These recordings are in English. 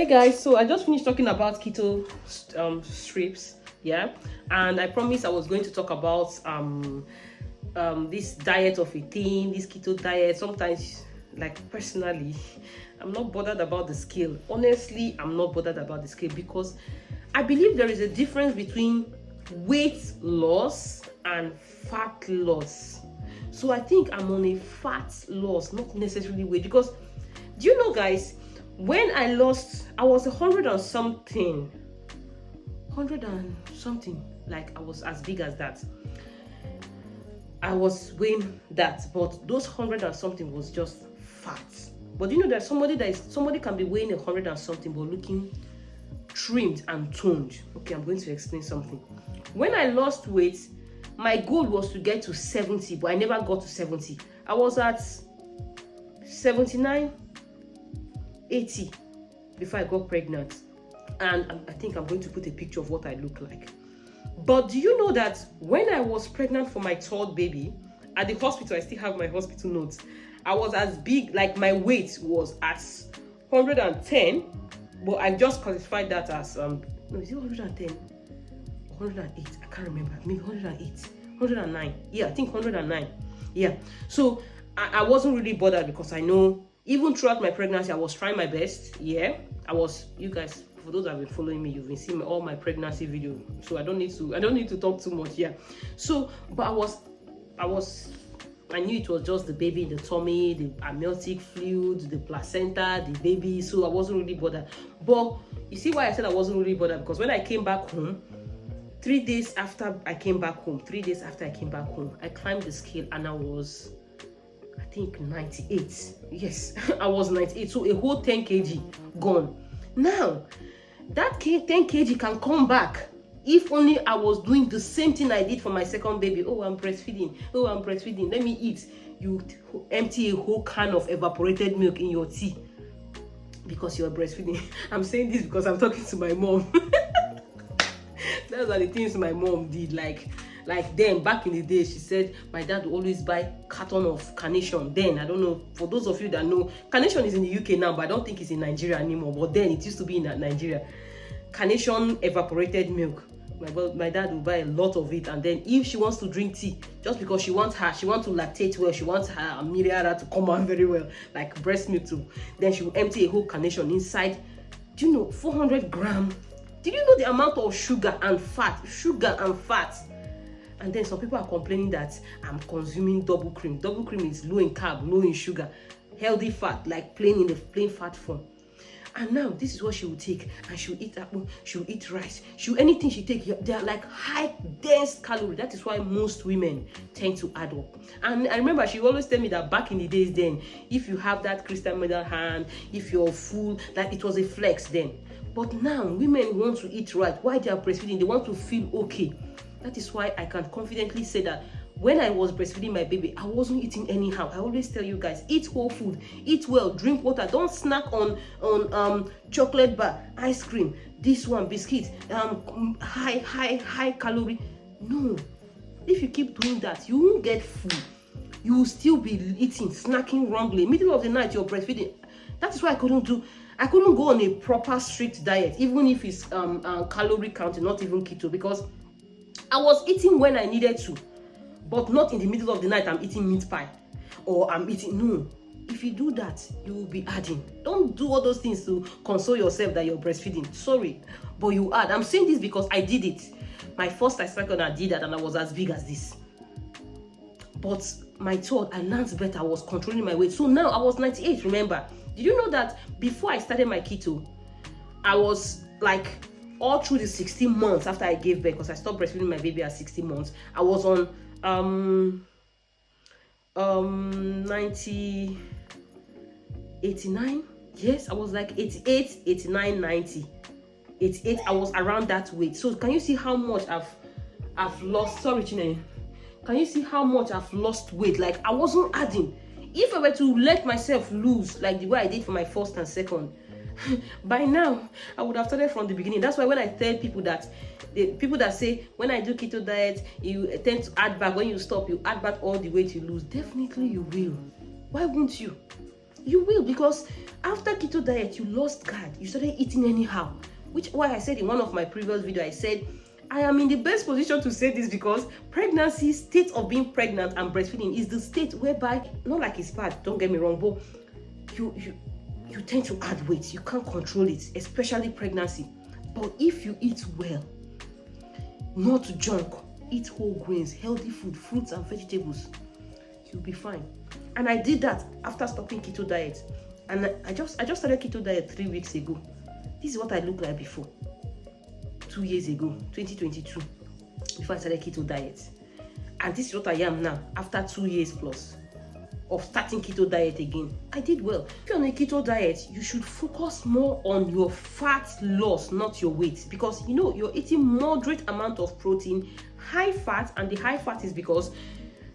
Hey guys, so I just finished talking about keto strips, yeah, and I promised I was going to talk about this diet of a thing, this keto diet. Sometimes, like personally, I'm not bothered about the scale. Honestly, I'm not bothered about the scale because I believe there is a difference between weight loss and fat loss. So I think I'm on a fat loss, not necessarily weight, because do you know, guys, when I was 100 and something, like I was as big as that. I was weighing that, but those 100 and something was just fat. But you know that somebody can be weighing 100 and something but looking trimmed and toned. Okay, I'm going to explain something. When I lost weight, my goal was to get to 70, but I never got to 70. I was at 79, 80 before I got pregnant. And I think I'm going to put a picture of what I look like. But do you know that when I was pregnant for my third baby, at the hospital, I still have my hospital notes, I was as big, like my weight was at 110, but I just classified that as, no, is it 110? 108, I can't remember, maybe 108, 109, yeah, I think 109, yeah. So I wasn't really bothered because I know, even throughout my pregnancy, I was trying my best, yeah. You guys, for those that have been following me, you've been seeing all my pregnancy videos, so I don't need to talk too much, yeah. So, but I knew it was just the baby in the tummy, the amniotic fluid, the placenta, the baby, so I wasn't really bothered. But you see why I said I wasn't really bothered? Because when I came back home, 3 days after I came back home, I climbed the scale and I was, I think, 98. Yes, I was 98. So a whole 10 kg gone. Now, that 10 kg can come back if only I was doing the same thing I did for my second baby. Oh, I'm breastfeeding. Let me eat. You empty a whole can of evaporated milk in your tea because you're breastfeeding. I'm saying this because I'm talking to my mom. Those are the things my mom did. Like then back in the day, she said my dad would always buy carton of Carnation. Then, I don't know, for those of you that know, Carnation is in the UK now, but I don't think it's in Nigeria anymore. But then it used to be in Nigeria. Carnation evaporated milk. My dad will buy a lot of it, and then if she wants to drink tea, just because she wants to lactate well, she wants her Amiriara to come out very well, like breast milk too, then she will empty a whole Carnation inside. Do you know 400 grams? Did you know the amount of sugar and fat? And then some people are complaining that I'm consuming double cream. Double cream is low in carb, low in sugar, healthy fat, like plain fat form. And now this is what she will take, and she'll eat apple, she'll eat rice, anything she take, they are like high dense calorie. That is why most women tend to add up. And I remember she always tell me that back in the days then, if you have that crystal medal hand, if you're full, that it was a flex then. But now women want to eat right. Why they are breastfeeding? They want to feel okay. That is why I can confidently say that when I was breastfeeding my baby, I wasn't eating anyhow. I always tell you guys, eat whole food, eat well, drink water. Don't snack on chocolate bar, ice cream, this one, biscuit, high calorie. No. If you keep doing that, you won't get full. You will still be eating, snacking wrongly. Middle of the night, you're breastfeeding. That is why I couldn't go on a proper strict diet, even if it's calorie counting, not even keto, because I was eating when I needed to, but not in the middle of the night. I'm eating meat pie, or I'm eating. No, if you do that, you will be adding. Don't do all those things to console yourself that you're breastfeeding. Sorry, but you add. I'm saying this because I did it. My first and second, I did that, and I was as big as this. But my third, I learned better. I was controlling my weight. So now I was 98. Remember? Did you know that before I started my keto, I was like, all through the 16 months after I gave birth, because I stopped breastfeeding my baby at 16 months, I was on 90, 89. Yes, I was like 88, 89, 90. 88, I was around that weight. So can you see how much I've lost? Sorry, Chinenye. Can you see how much I've lost weight? Like, I wasn't adding. If I were to let myself lose like the way I did for my first and second, by now I would have started from the beginning. That's why when I tell people that, the people that say when I do keto diet, you tend to add back, when you stop, you add back all the weight you lose. Definitely you will. Why won't you? You will, because after keto diet, you lost guard. You started eating anyhow. Which why I said in one of my previous videos, I said, I am in the best position to say this because pregnancy, state of being pregnant and breastfeeding is the state whereby, not like it's bad, don't get me wrong, but you tend to add weight. You can't control it, especially pregnancy. But if you eat well, not junk, eat whole grains, healthy food, fruits and vegetables, you'll be fine. And I did that after stopping keto diet. And I just started keto diet 3 weeks ago. This is what I looked like before. 2 years ago, 2022, before I started keto diet. And this is what I am now, after 2 years plus of starting keto diet again. I did well. If you're on a keto diet, you should focus more on your fat loss, not your weight. Because you know, you're eating moderate amount of protein, high fat, and the high fat is because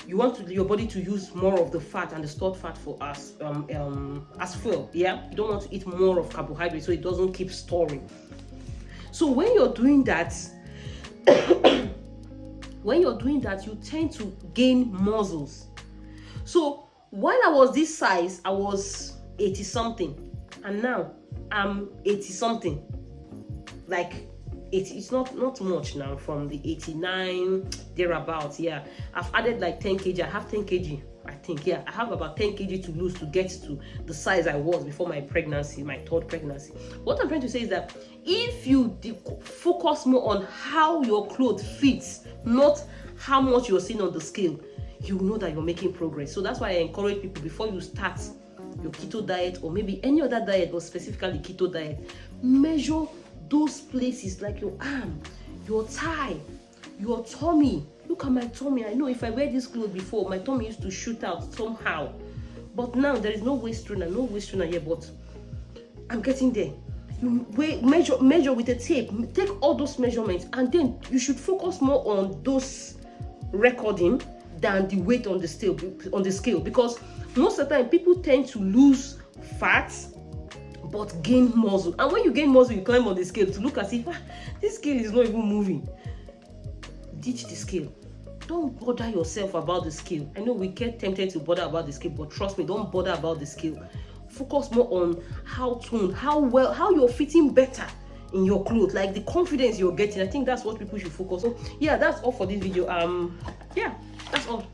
you want your body to use more of the fat and the stored fat for as fuel. Yeah, you don't want to eat more of carbohydrates so it doesn't keep storing. So when you're doing that, you tend to gain muscles. So while I was this size, I was 80 something, and now I'm 80 something. Like it's not much now from the 89 thereabouts. Yeah, I've added like 10 kg. I have 10 kg, I think. Yeah, I have about 10 kg to lose to get to the size I was before my pregnancy, my third pregnancy. What I'm trying to say is that if you focus more on how your clothes fits, not how much you're seeing on the scale, you know that you're making progress. So that's why I encourage people, before you start your keto diet or maybe any other diet, but specifically keto diet, measure those places like your arm, your thigh, your tummy. Look at my tummy. I know if I wear this clothes before, my tummy used to shoot out somehow, but now there is no waist trainer here, but I'm getting there. You measure with a tape, take all those measurements, and then you should focus more on those recording than the weight on the scale, because most of the time people tend to lose fat but gain muscle. And when you gain muscle, you climb on the scale to look as if this scale is not even moving. Ditch the scale. Don't bother yourself about the scale. I know we get tempted to bother about the scale, but trust me, don't bother about the scale. Focus more on how you're fitting better in your clothes, like the confidence you're getting. I think that's what people should focus on. Yeah, that's all for this video. Yeah, that's all.